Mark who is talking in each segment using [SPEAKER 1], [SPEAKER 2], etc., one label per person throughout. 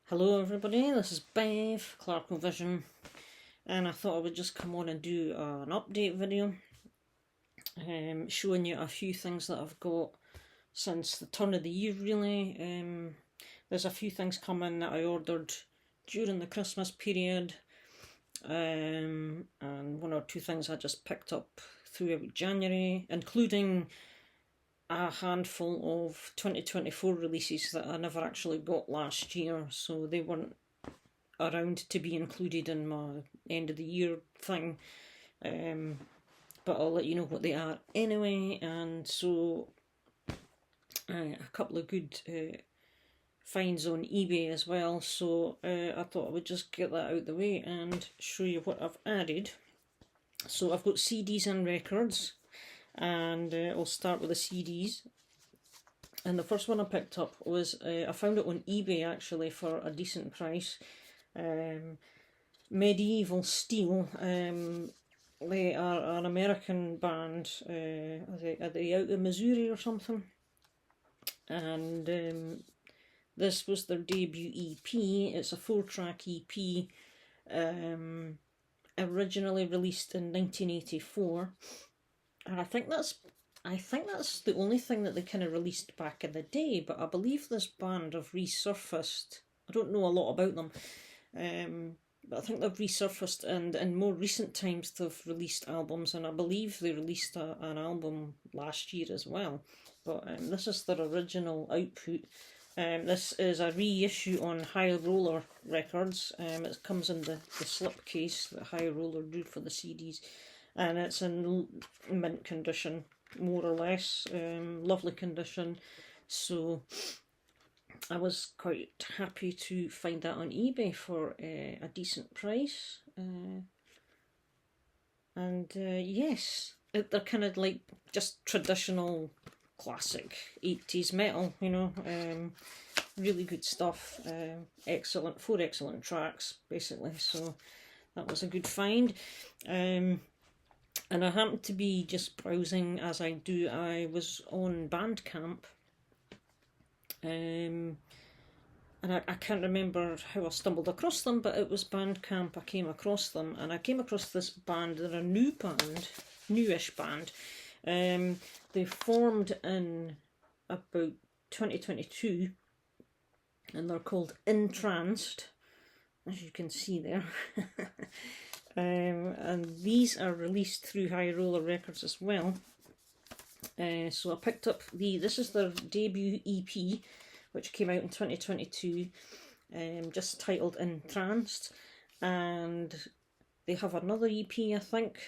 [SPEAKER 1] Hello everybody, this is Bev, Clarko Vision, and I thought I would just come on and do an update video showing you a few things that I've got since the turn of the year really. There's a few things coming that I ordered during the Christmas period, and one or two things I just picked up throughout January, including a handful of 2024 releases that I never actually got last year, so they weren't around to be included in my end of the year thing, but I'll let you know what they are anyway. And so a couple of good finds on eBay as well, so I thought I would just get that out of the way and show you what I've added. So I've got CDs and records, and I'll start with the CDs. And the first one I picked up was, I found it on eBay actually for a decent price. Medieval Steel. They are an American band. Are they out of Missouri or something? And this was their debut EP. It's a 4-track EP, originally released in 1984. And I think that's the only thing that they kind of released back in the day, but I believe this band have resurfaced. I don't know a lot about them, but I think they've resurfaced, and in more recent times they've released albums, and I believe they released an album last year as well. But this is their original output. This is a reissue on High Roller Records. It comes in the slipcase that High Roller do for the CDs. And it's in mint condition, more or less, lovely condition. So I was quite happy to find that on eBay for a decent price. Yes, they're kind of like just traditional classic 80s metal, you know. Really good stuff. Excellent, 4 excellent tracks basically. So that was a good find. And I happened to be just browsing as I do. I was on Bandcamp, and I can't remember how I stumbled across them, but it was Bandcamp I came across them, and I came across this band. They're a new band, newish band. They formed in about 2022, and they're called Entranced, as you can see there. And these are released through High Roller Records as well. So I picked up this is their debut EP, which came out in 2022, just titled Entranced. And they have another EP, I think,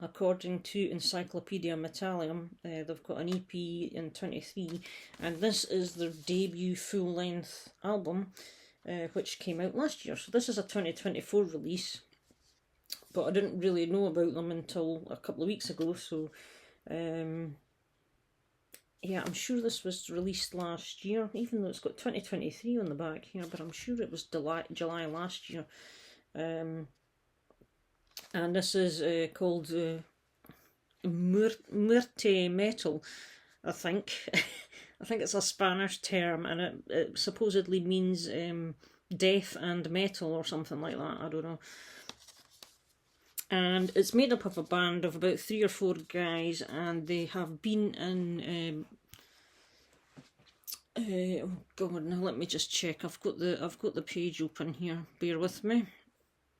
[SPEAKER 1] according to Encyclopedia Metallium. They've got an EP in 23, and this is their debut full-length album, which came out last year. So this is a 2024 release, but I didn't really know about them until a couple of weeks ago. So yeah, I'm sure this was released last year, even though it's got 2023 on the back here, but I'm sure it was July last year. And this is called Muerte Metal, I think. I think it's a Spanish term, and it supposedly means death and metal or something like that. I don't know. And it's made up of a band of about 3 or 4 guys, and they have been in. Oh God! Now let me just check. I've got the page open here. Bear with me.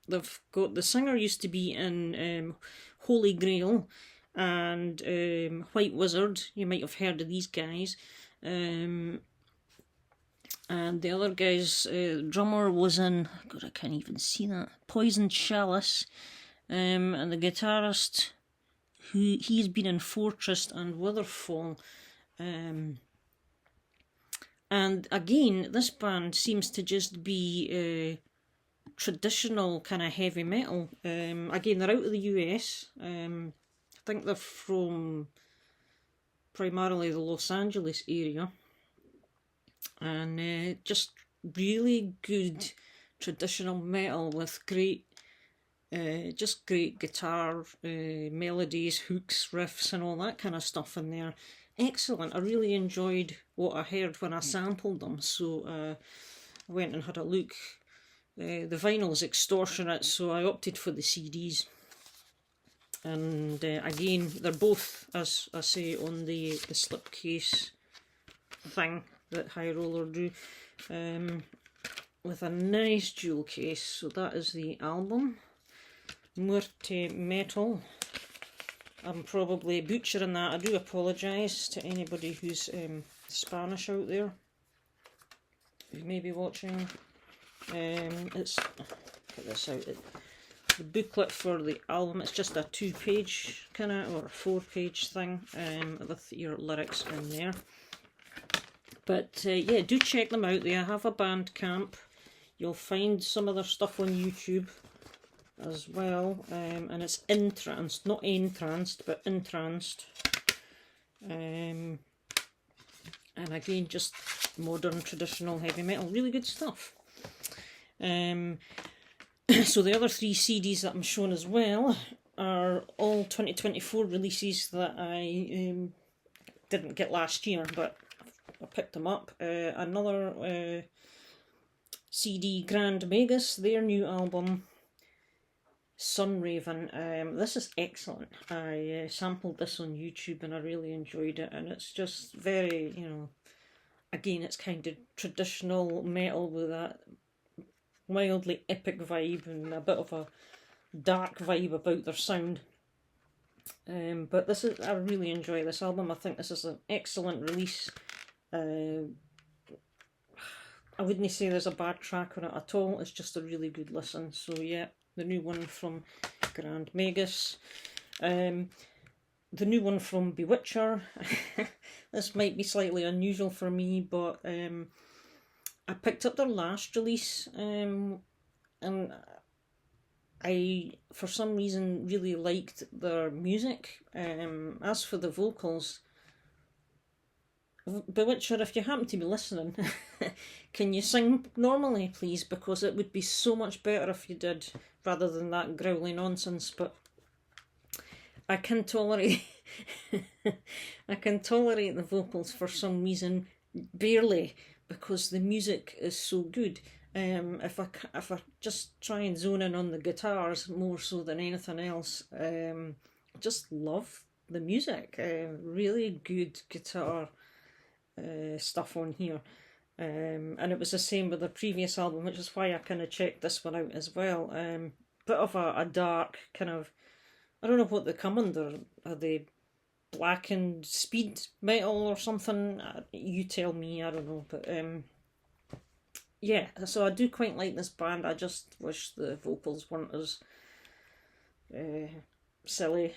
[SPEAKER 1] They've got, the singer used to be in Holy Grail and White Wizard. You might have heard of these guys. And the other guy's drummer was in, God, I can't even see that, Poison Chalice. And the guitarist, he's been in Fortress and Witherfall. And again, this band seems to just be traditional kind of heavy metal. Again, they're out of the US. I think they're from primarily the Los Angeles area. And just really good traditional metal with great guitar melodies, hooks, riffs, and all that kind of stuff in there. Excellent. I really enjoyed what I heard when I sampled them. So went and had a look. The vinyl's extortionate, so I opted for the CDs. And again, they're both, as I say, on the slipcase thing that High Roller do, with a nice jewel case. So that is the album, Muerte Metal. I'm probably butchering that. I do apologise to anybody who's Spanish out there who may be watching. It's, get this out. The booklet for the album, it's just a 2-page kind of, or a 4-page thing, with your lyrics in there. But yeah, do check them out. They have a Bandcamp. You'll find some of their stuff on YouTube as well, and it's entranced, not entranced, but entranced. And again, just modern, traditional heavy metal, really good stuff. So the other 3 CDs that I'm showing as well are all 2024 releases that I didn't get last year, but I picked them up. Another CD, Grand Magus, their new album, Sunraven. This is excellent. I sampled this on YouTube and I really enjoyed it, and it's just very, you know, again, it's kind of traditional metal with that mildly epic vibe and a bit of a dark vibe about their sound. But this is, I really enjoy this album. I think this is an excellent release. I wouldn't say there's a bad track on it at all. It's just a really good listen. So yeah, the new one from Grand Magus. The new one from Bewitcher. This might be slightly unusual for me, but I picked up their last release, and I, for some reason, really liked their music. As for the vocals, Bewitcher, if you happen to be listening, can you sing normally, please? Because it would be so much better if you did, rather than that growly nonsense. But I can tolerate, I can tolerate the vocals for some reason, barely, because the music is so good. If I just try and zone in on the guitars more so than anything else, just love the music. Really good guitar stuff on here. And it was the same with the previous album, which is why I kind of checked this one out as well. Bit of a dark kind of, I don't know what they come under. Are they blackened speed metal or something? You tell me, I don't know. But yeah, so I do quite like this band. I just wish the vocals weren't as silly.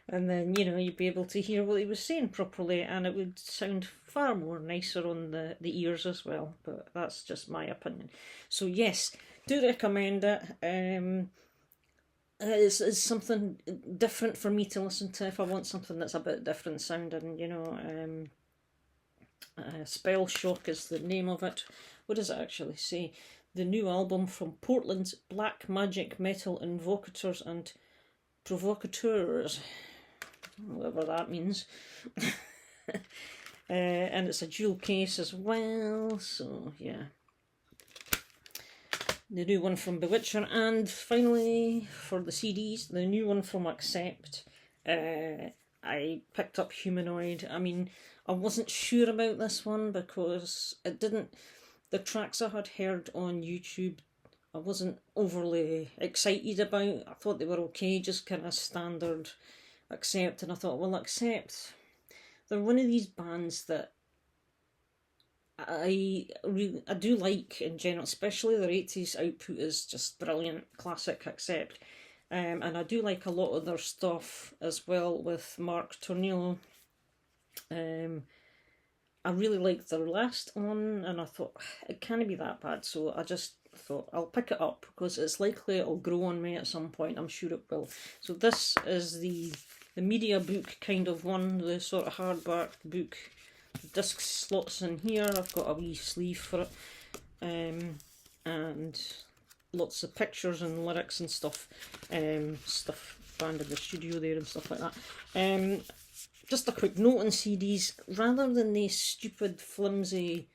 [SPEAKER 1] And then, you know, you'd be able to hear what he was saying properly, and it would sound far more nicer on the ears as well. But that's just my opinion. So yes, do recommend it. It's something different for me to listen to if I want something that's a bit different sounding, you know. Spell Shock is the name of it. What does it actually say? The new album from Portland's black magic metal invocators and provocateurs, whatever that means. And it's a jewel case as well, so yeah. The new one from Bewitcher, and finally for the CDs, the new one from Accept. I picked up Humanoid. I mean, I wasn't sure about this one because it didn't, the tracks I had heard on YouTube, I wasn't overly excited about. I thought they were okay, just kind of standard Accept, and I thought, well, Accept, they're one of these bands that I do like in general, especially their 80s output is just brilliant, classic Accept. And I do like a lot of their stuff as well with Mark Tornillo. I really liked their last one, and I thought it can't be that bad, so I just thought I'll pick it up because it's likely it'll grow on me at some point. I'm sure it will. So this is the media book kind of one, the sort of hardback book. Disc slots in here. I've got a wee sleeve for it, and lots of pictures and lyrics and stuff, stuff banned in the studio there and stuff like that. Just a quick note on CDs: rather than these stupid, flimsy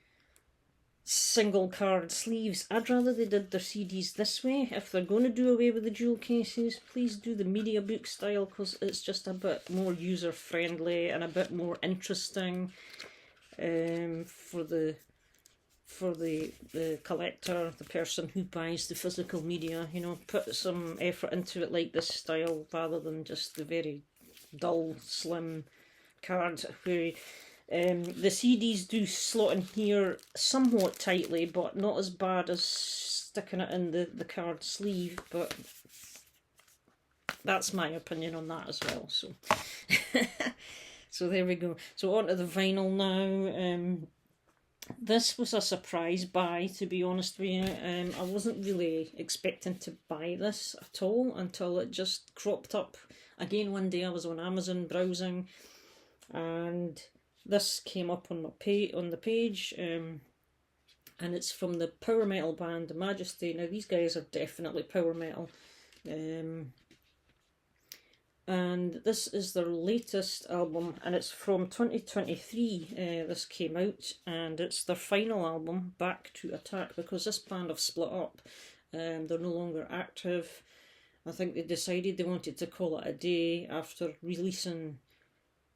[SPEAKER 1] single card sleeves. I'd rather they did their CDs this way. If they're going to do away with the dual cases, please do the media book style, because it's just a bit more user friendly and a bit more interesting for the collector, the person who buys the physical media. You know, put some effort into it like this style rather than just the very dull, slim card where the CDs do slot in here somewhat tightly, but not as bad as sticking it in the card sleeve. But that's my opinion on that as well. So, so there we go. So on to the vinyl now. This was a surprise buy, to be honest with you. I wasn't really expecting to buy this at all until it just cropped up again one day. I was on Amazon browsing, and this came up on the page, and it's from the power metal band Majesty. Now these guys are definitely power metal, and this is their latest album, and it's from 2023. This came out, and it's their final album, Back to Attack, because this band have split up. They're no longer active. I think they decided they wanted to call it a day after releasing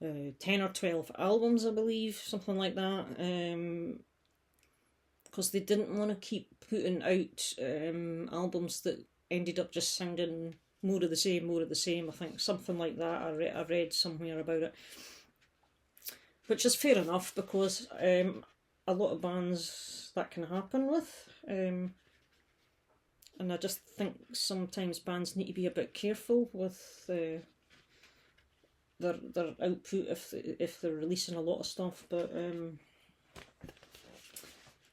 [SPEAKER 1] 10 or 12 albums, I believe, something like that, because they didn't want to keep putting out albums that ended up just sounding more of the same, I think, something like that. I read somewhere about it, which is fair enough, because a lot of bands that can happen with, and I just think sometimes bands need to be a bit careful with their output if they're releasing a lot of stuff. But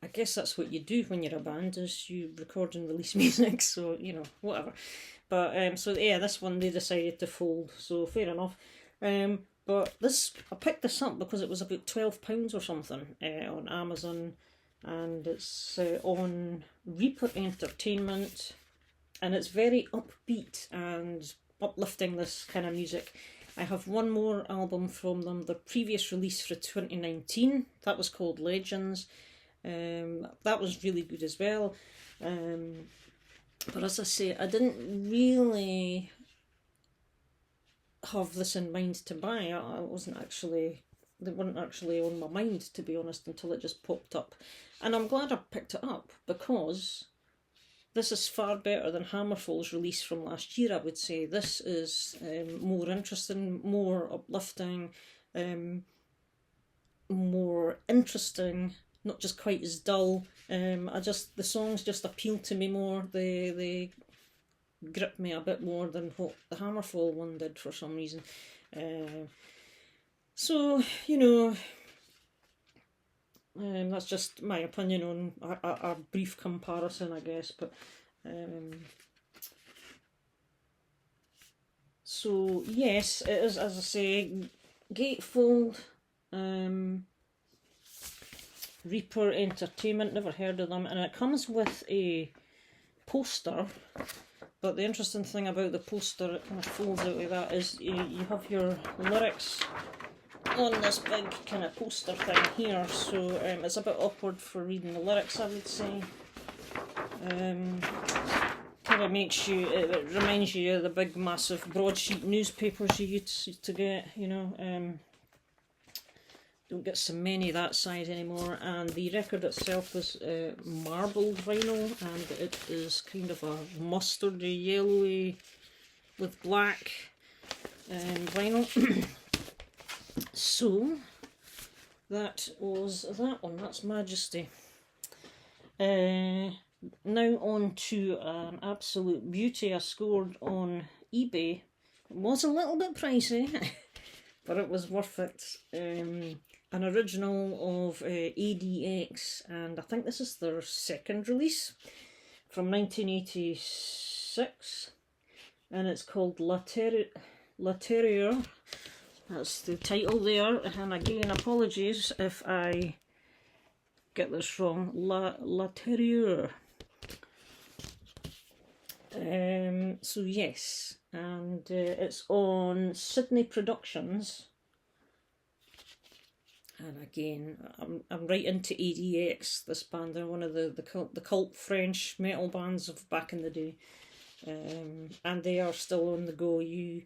[SPEAKER 1] I guess that's what you do when you're a band, is you record and release music, so, you know, whatever. But so yeah, this one they decided to fold, so fair enough. But this, I picked this up because it was about £12 or something on Amazon, and it's on Reaper Entertainment, and it's very upbeat and uplifting, this kind of music. I have one more album from them, the previous release for 2019, that was called Legends. That was really good as well. But as I say, I didn't really have this in mind to buy. They weren't actually on my mind, to be honest, until it just popped up. And I'm glad I picked it up, because this is far better than Hammerfall's release from last year, I would say. This is more interesting, more uplifting, more interesting, not just quite as dull. The songs just appeal to me more. They grip me a bit more than what the Hammerfall one did for some reason. So, you know, that's just my opinion on a brief comparison, I guess. But so yes, it is, as I say, gatefold. Reaper Entertainment, never heard of them, and it comes with a poster. But the interesting thing about the poster, it kind of folds out like that, is you have your lyrics on this big kind of poster thing here, so it's a bit awkward for reading the lyrics, I would say. Kind of makes you, it reminds you of the big massive broadsheet newspapers you used to get, you know. Don't get so many that size anymore. And the record itself is marbled vinyl, and it is kind of a mustardy yellowy with black vinyl. So that was that one. That's Majesty. Now on to an absolute beauty I scored on eBay. It was a little bit pricey, but it was worth it. An original of ADX, and I think this is their second release from 1986, and it's called L'Intérieur. That's the title there, and again, apologies if I get this wrong. L'Intérieur. So yes, and it's on Sydney Productions. And again, I'm right into ADX, this band. They're one of the cult French metal bands of back in the day. And they are still on the go. You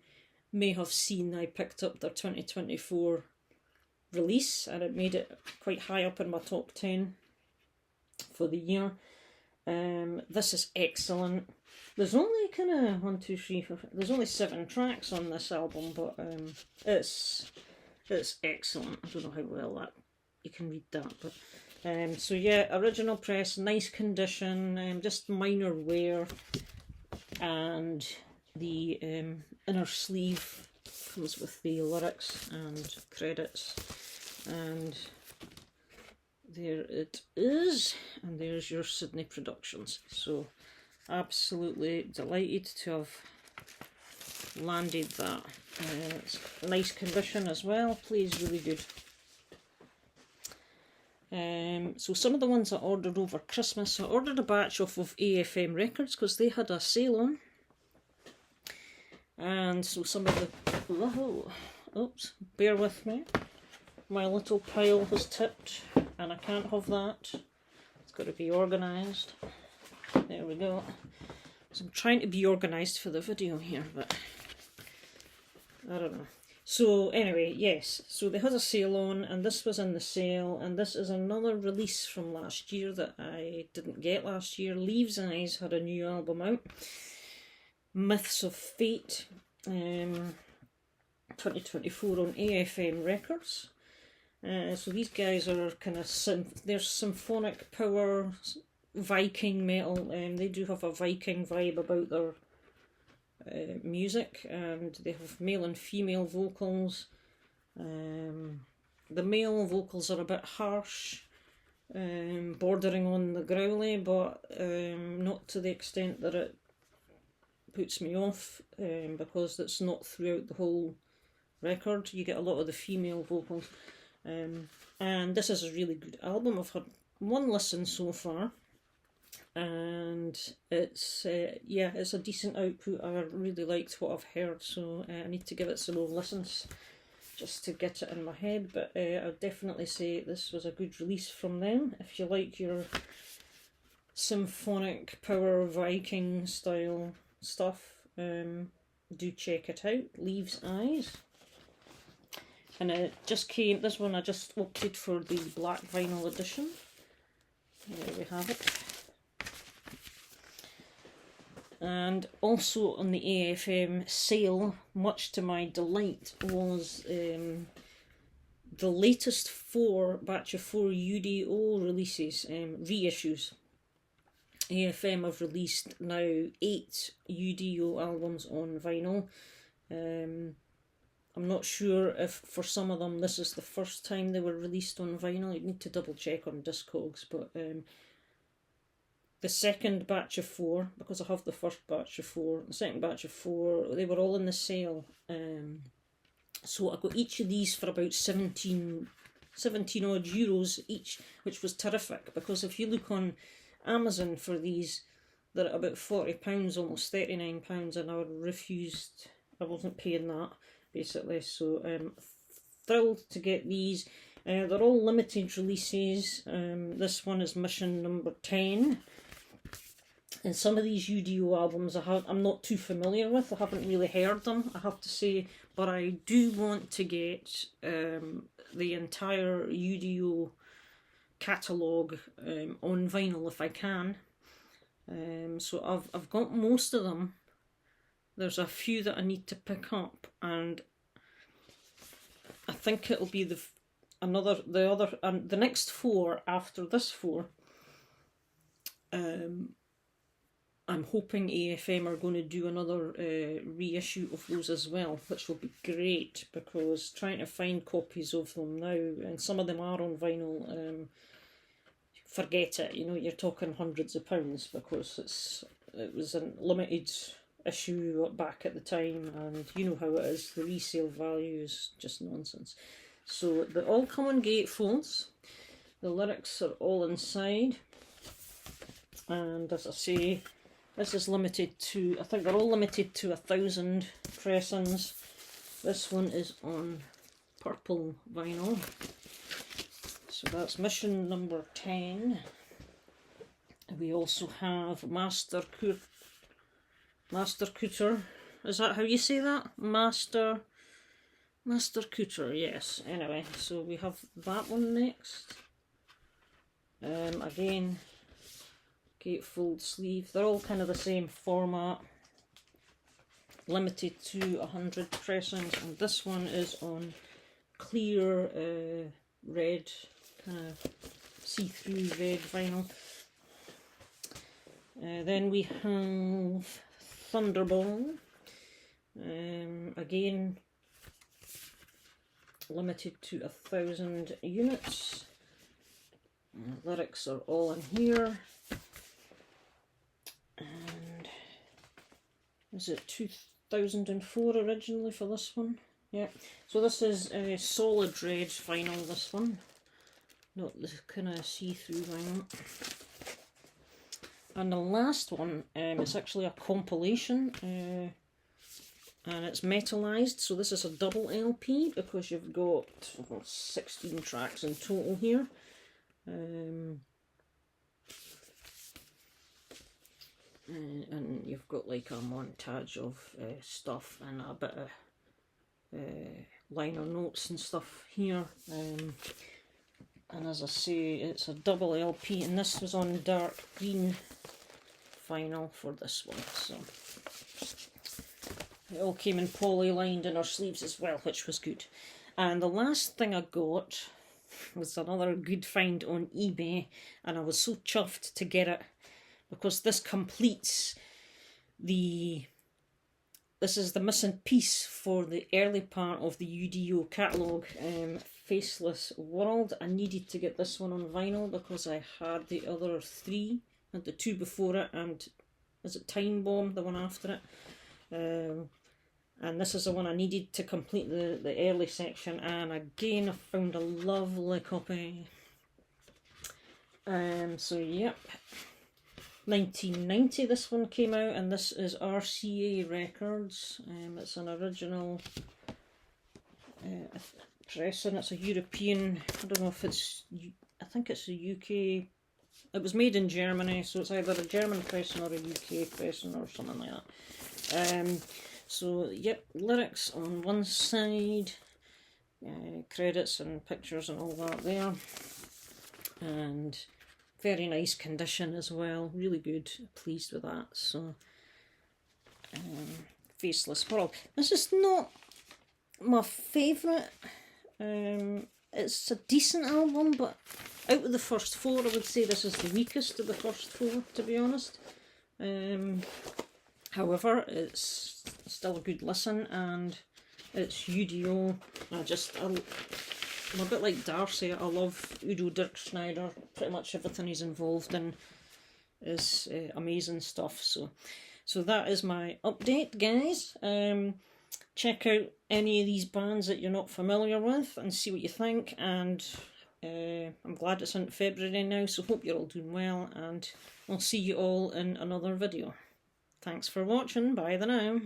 [SPEAKER 1] may have seen I picked up their 2024 release, and it made it quite high up in my top 10 for the year. This is excellent. There's only kind of 1, 2, 3, 4, there's only 7 tracks on this album, but it's excellent. I don't know how well that you can read that, but so yeah, original press, nice condition, just minor wear, and the inner sleeve comes with the lyrics and credits, and there it is, and there's your Sydney Productions. So absolutely delighted to have landed that. It's nice condition as well, plays really good. So some of the ones I ordered over Christmas, I ordered a batch off of AFM Records because they had a sale on, and so some of the, oops, bear with me, my little pile has tipped and I can't have that. It's got to be organised. There we go. So I'm trying to be organised for the video here, but I don't know. So anyway, yes, so they had a sale on, and this was in the sale, and this is another release from last year that I didn't get last year. Leaves' Eyes had a new album out, Myths of Fate, 2024 on AFM Records. So these guys are kind of they're symphonic power Viking metal. They do have a Viking vibe about their music, and they have male and female vocals. The male vocals are a bit harsh, bordering on the growly, but not to the extent that it puts me off, because it's not throughout the whole record. You get a lot of the female vocals, and this is a really good album. I've had one listen so far, and it's yeah, it's a decent output. I really liked what I've heard, so I need to give it some more listens just to get it in my head, but I'd definitely say this was a good release from them. If you like your symphonic power Viking style stuff, do check it out. Leaves' Eyes. And it just came, this one I just opted for the black vinyl edition. There we have it. And also on the AFM sale, much to my delight, was the latest batch of 4 U.D.O releases, reissues. AFM have released now 8 U.D.O albums on vinyl. I'm not sure if for some of them this is the first time they were released on vinyl. You'd need to double check on Discogs, but the second batch of 4, because I have the first batch of 4, the second batch of 4, they were all in the sale. So I got each of these for about 17 odd euros each, which was terrific, because if you look on Amazon for these, they're at about £40, almost £39, and I refused. I wasn't paying that, basically. So thrilled to get these. They're all limited releases. This one is mission number 10. And some of these U.D.O albums I'm not too familiar with. I haven't really heard them, I have to say, but I do want to get the entire U.D.O catalogue on vinyl if I can. So I've got most of them. There's a few that I need to pick up, and I think it'll be the next 4 after this 4. I'm hoping AFM are going to do another reissue of those as well, which will be great, because trying to find copies of them now, and some of them are on vinyl, forget it. You know, you're talking hundreds of pounds, because it was a limited issue back at the time, and you know how it is, the resale value is just nonsense. So they all come on gatefolds, the lyrics are all inside, and as I say, this is limited to, I think they're all limited to 1,000 pressings. This one is on purple vinyl. So that's mission number 10. We also have Master Cooter. Is that how you say that? Master Cooter, yes. Anyway, so we have that one next. Again, gatefold sleeve. They're all kind of the same format. Limited to 100 pressings, and this one is on clear red, kind of see-through red vinyl. Then we have Thunderball. Again, limited to 1,000 units. Lyrics are all in here. And is it 2004 originally for this one? Yeah. So this is a solid red vinyl, this one. Not the kind of see-through vinyl. And the last one, it's actually a compilation. And it's metalized, so this is a double LP because you've got 16 tracks in total here. And you've got like a montage of stuff and a bit of liner notes and stuff here. And as I say, it's a double LP, and this was on dark green vinyl for this one. So it all came in poly lined in our sleeves as well, which was good. And the last thing I got was another good find on eBay, and I was so chuffed to get it because this completes this is the missing piece for the early part of the U.D.O catalogue, Faceless World. I needed to get this one on vinyl because I had the other three, had the two before it, and is it Time Bomb, the one after it? And this is the one I needed to complete the early section, and again I found a lovely copy. So yep, 1990 this one came out, and this is RCA Records. It's an original pressing. It's a European, I don't know if it's, I think it's a UK. It was made in Germany, so it's either a German pressing or a UK pressing or something like that. So yep, lyrics on one side, credits and pictures and all that there, and very nice condition as well, really good, pleased with that. So Faceless World, this is not my favourite. It's a decent album, but out of the first four I would say this is the weakest of the first four, to be honest. However, it's still a good listen, and it's U.D.O. I'm a bit like Darcy, I love Udo Dirk Schneider. Pretty much everything he's involved in is amazing stuff. So that is my update, guys. Check out any of these bands that you're not familiar with and see what you think. And I'm glad it's in February now, so hope you're all doing well, and I'll see you all in another video. Thanks for watching. Bye the now.